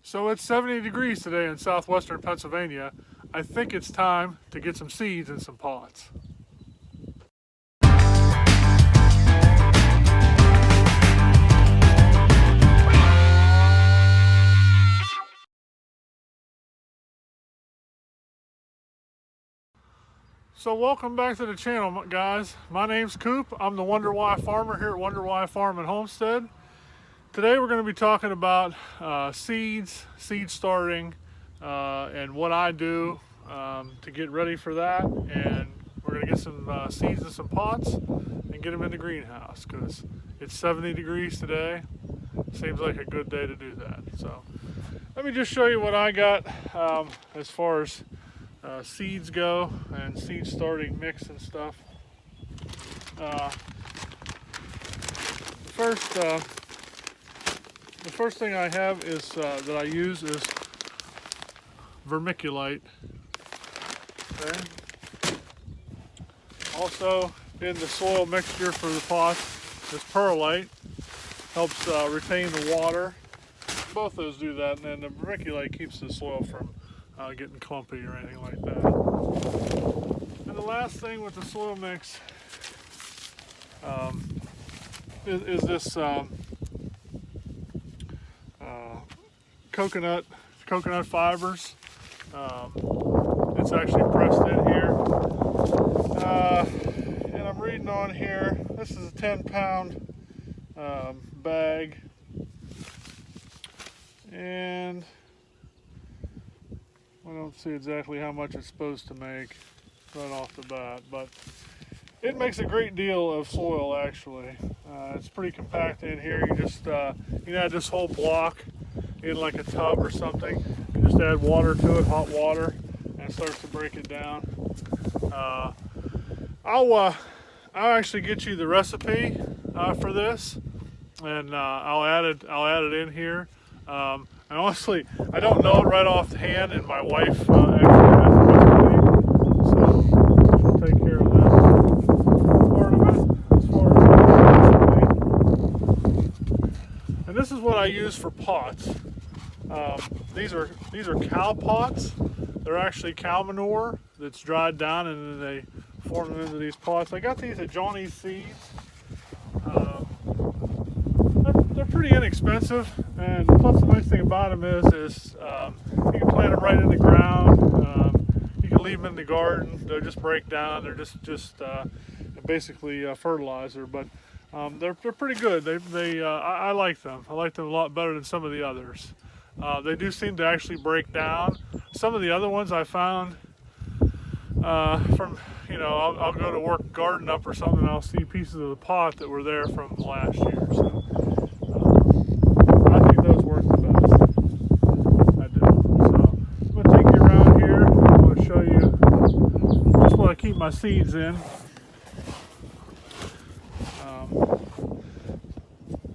So it's 70 degrees today in southwestern Pennsylvania. I think it's time to get some seeds in some pots. So welcome back to the channel, guys. My name's Coop. I'm the Wonder Why Farmer here at Wonder Why Farm and Homestead. Today we're going to be talking about seeds, seed starting, and what I do to get ready for that. And we're going to get some seeds in some pots and get them in the greenhouse because it's 70 degrees today. Seems like a good day to do that. So let me just show you what I got as far as seeds go and seed starting mix and stuff. First, the first thing I have is that I use is vermiculite. Okay. Also in the soil mixture for the pots is perlite. Helps retain the water. Both those do that, and then the vermiculite keeps the soil from getting clumpy or anything like that. And the last thing with the soil mix is this coconut fibers. It's actually pressed in here. And I'm reading on here, this is a 10-pound bag. And I don't see exactly how much it's supposed to make right off the bat, but it makes a great deal of soil actually. It's pretty compact in here. You just you add this whole block in like a tub or something. You just add water to it, hot water, and it starts to break it down. I'll actually get you the recipe for this, and I'll add it in here. And honestly, I don't know it right off the hand, and my wife actually has the recipe, so she'll take care of that part of it as far as the recipe. And this is what I use for pots. These are cow pots. They're actually cow manure that's dried down, and then they form them into these pots. I got these at Johnny's Seeds. They're pretty inexpensive, and plus the nice thing about them is you can plant them right in the ground. You can leave them in the garden. They'll just break down. They're just basically fertilizer, but they're pretty good. I like them. I like them a lot better than some of the others. They do seem to actually break down. Some of the other ones I found from, I'll go to work garden up or something, and I'll see pieces of the pot that were there from last year. So I think those work the best. I do. So I'm going to take you around here. I'm going to show you just what I keep my seeds in.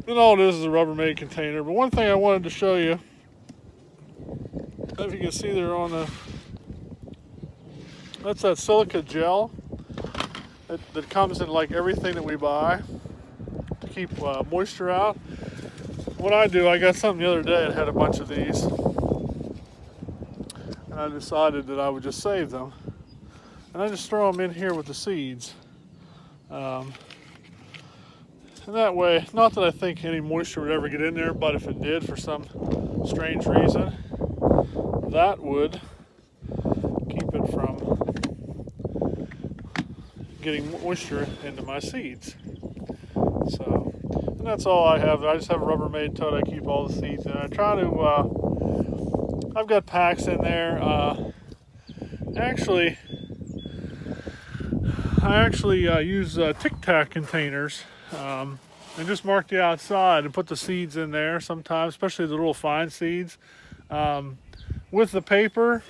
And all it is a Rubbermaid container. But one thing I wanted to show you, if you can see there that's that silica gel that comes in like everything that we buy to keep moisture out. What I do, I got something the other day that had a bunch of these, and I decided that I would just save them, and I just throw them in here with the seeds. And that way, not that I think any moisture would ever get in there, but if it did for some strange reason, that would keep it from getting moisture into my seeds. So, and that's all I have. I just have a Rubbermaid tote. I keep all the seeds in. I try to, I've got packs in there. I actually use Tic Tac containers and just mark the outside and put the seeds in there sometimes, especially the little fine seeds. With the paper,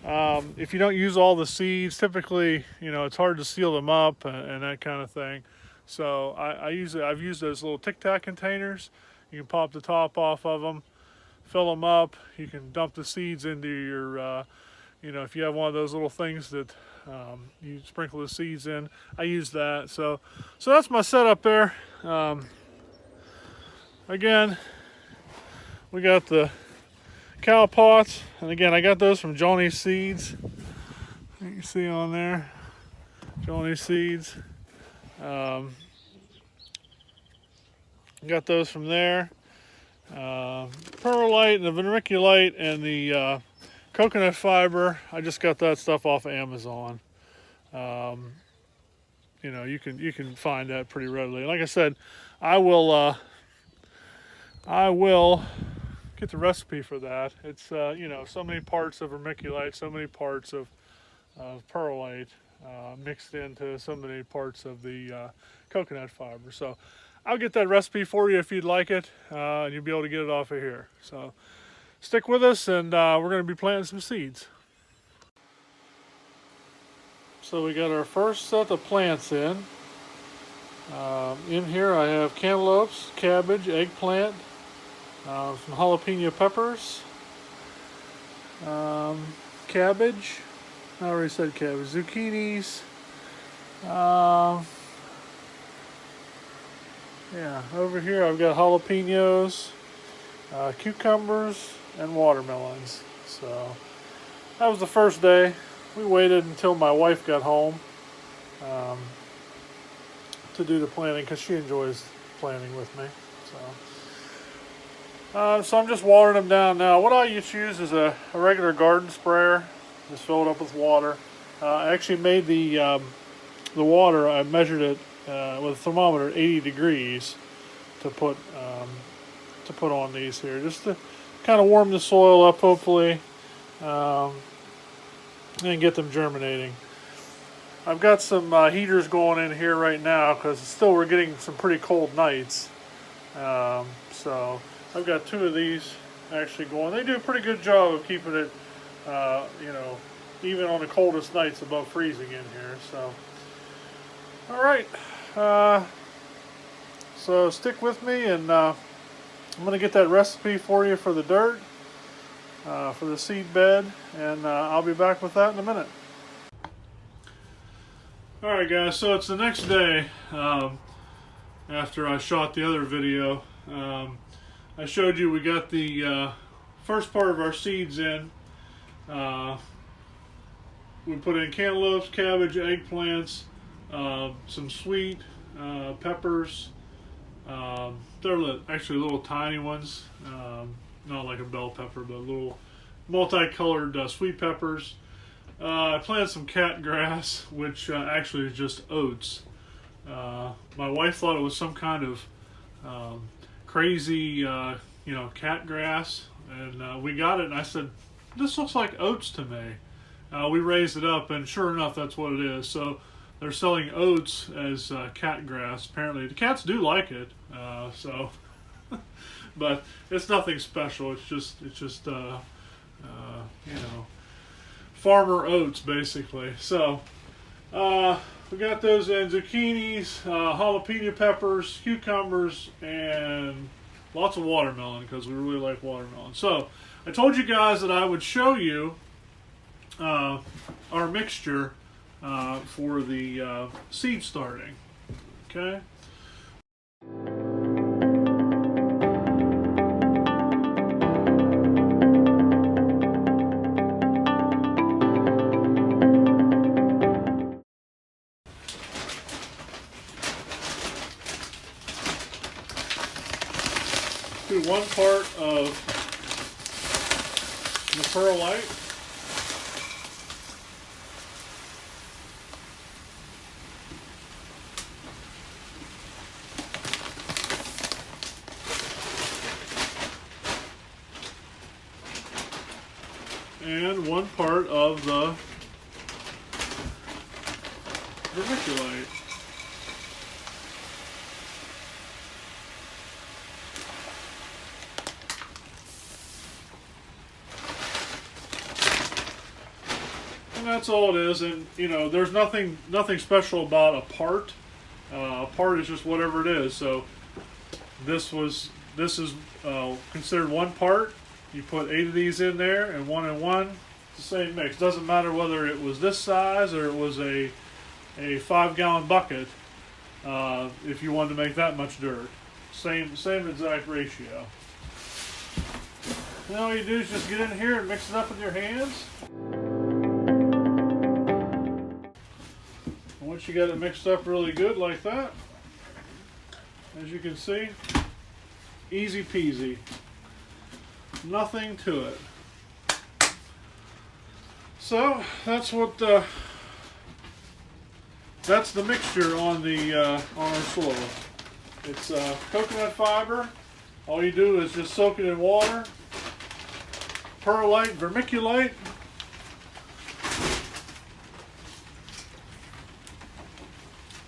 if you don't use all the seeds, typically, it's hard to seal them up and that kind of thing. So I've used those little Tic Tac containers. You can pop the top off of them, fill them up. You can dump the seeds into your, if you have one of those little things that you sprinkle the seeds in. I use that. So that's my setup there. Again, we got the cow pots, and again, I got those from Johnny's Seeds. You can see on there, Johnny's Seeds. Got those from there. Perlite and the vermiculite and the coconut fiber. I just got that stuff off of Amazon. You know, you can find that pretty readily. Like I said, I will get the recipe for that. It's you know, so many parts of vermiculite, so many parts of perlite mixed into so many parts of the coconut fiber. So I'll get that recipe for you if you'd like it, and you'll be able to get it off of here. So stick with us, and we're going to be planting some seeds. So we got our first set of plants in. In here I have cantaloupes, cabbage, eggplant, some jalapeno peppers, cabbage, I already said cabbage, zucchinis, yeah, over here I've got jalapenos, cucumbers, and watermelons. So that was the first day. We waited until my wife got home to do the planting because she enjoys planting with me. So I'm just watering them down now. What I use is a regular garden sprayer. Just fill it up with water. I actually made the water. I measured it with a thermometer at 80 degrees to put on these here, just to kind of warm the soil up, hopefully, and get them germinating. I've got some heaters going in here right now because still we're getting some pretty cold nights. So I've got 2 of these actually going. They do a pretty good job of keeping it, you know, even on the coldest nights above freezing in here. So, all right. So stick with me, and I'm going to get that recipe for you for the dirt, for the seed bed, and I'll be back with that in a minute. Alright guys, so it's the next day after I shot the other video. I showed you we got the first part of our seeds in. We put in cantaloupes, cabbage, eggplants, some sweet peppers. They're actually little tiny ones, not like a bell pepper, but little multicolored sweet peppers. I planted some cat grass, which actually is just oats. My wife thought it was some kind of crazy, you know, cat grass, and we got it, and I said, this looks like oats to me. We raised it up, and sure enough, that's what it is. So they're selling oats as cat grass. Apparently, the cats do like it. So, but it's nothing special. It's just you know, farmer oats basically. So we got those in: zucchinis, jalapeno peppers, cucumbers, and lots of watermelon because we really like watermelon. So I told you guys that I would show you our mixture for the seed starting. Okay. Do 1 part of the perlite. And 1 part of the vermiculite. And that's all it is. And you know, there's nothing special about a part. A part is just whatever it is. So this is considered 1 part. You put 8 of these in there, and 1 and 1, it's the same mix. Doesn't matter whether it was this size or it was a 5-gallon bucket. If you wanted to make that much dirt, same exact ratio. And all you do is just get in here and mix it up with your hands. And once you got it mixed up really good like that, as you can see, easy peasy. Nothing to it. So that's what that's the mixture on our soil. It's coconut fiber. All you do is just soak it in water, perlite, vermiculite.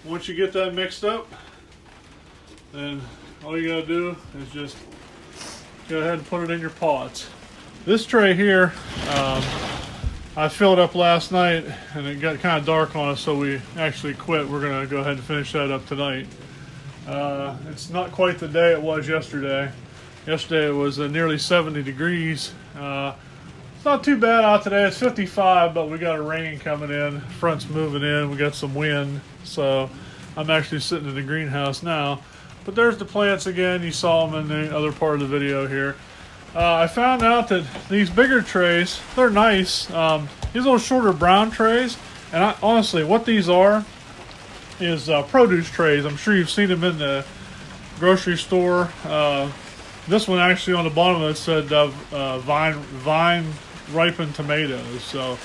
Once you get that mixed up, then all you gotta do is just go ahead and put it in your pots. This tray here, I filled up last night and it got kind of dark on us, so we actually quit. We're gonna go ahead and finish that up tonight. It's not quite the day it was yesterday. Yesterday it was nearly 70 degrees. It's not too bad out today. It's 55, but we got a rain coming in. Front's moving in. We got some wind, so I'm actually sitting in the greenhouse now. But there's the plants again. You saw them in the other part of the video here. I found out that these bigger trays, they're nice. These little shorter brown trays, and honestly, what these are is produce trays. I'm sure you've seen them in the grocery store. This one actually on the bottom of it said vine ripened tomatoes. So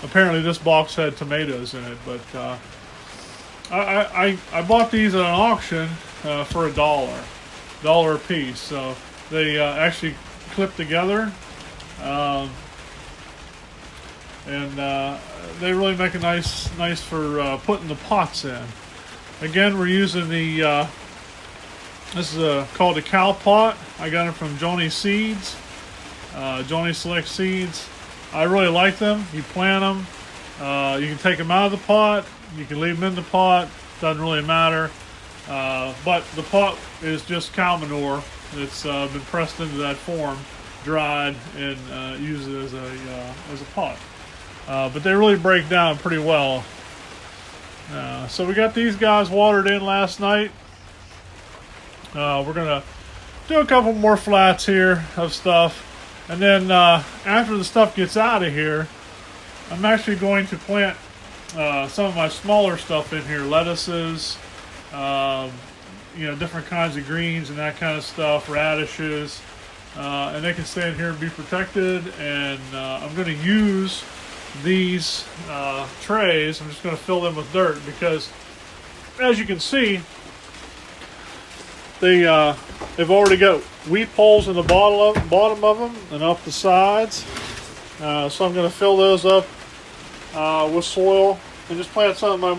apparently this box had tomatoes in it. But I bought these at an auction for $1 a piece. So they actually clip together, and they really make a nice for putting the pots in. Again, we're using the this is called a cow pot. I got it from Joni Seeds, Joni Select Seeds. I really like them. You plant them, you can take them out of the pot, you can leave them in the pot, doesn't really matter, but the pot is just cow manure. It's been pressed into that form, dried, and used as a pot. But they really break down pretty well. So we got these guys watered in last night. We're gonna do a couple more flats here of stuff, and then after the stuff gets out of here, I'm actually going to plant some of my smaller stuff in here, lettuces, different kinds of greens and that kind of stuff, radishes, and they can stay in here and be protected. And I'm going to use these trays. I'm just going to fill them with dirt because, as you can see, they've already got weep holes in the bottom of them and up the sides. So I'm going to fill those up with soil and just plant some of my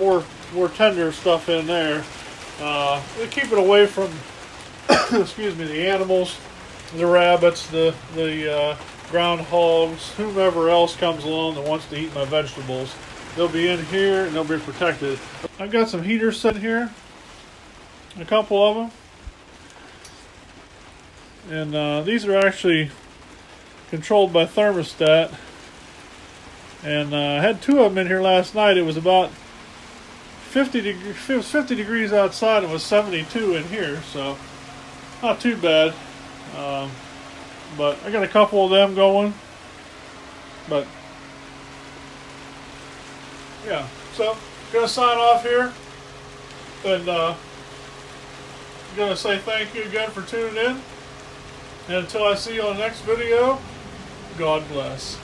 more tender stuff in there. Keep it away from excuse me, the animals, the rabbits, the groundhogs, whomever else comes along that wants to eat my vegetables. They'll be in here and they'll be protected. I've got some heaters set here, a couple of them, and these are actually controlled by thermostat. And I had two of them in here last night. It was about 50 degrees outside. It was 72 in here, so not too bad. But I got a couple of them going. But yeah, so I'm gonna sign off here, and I'm gonna say thank you again for tuning in. And until I see you on the next video, God bless.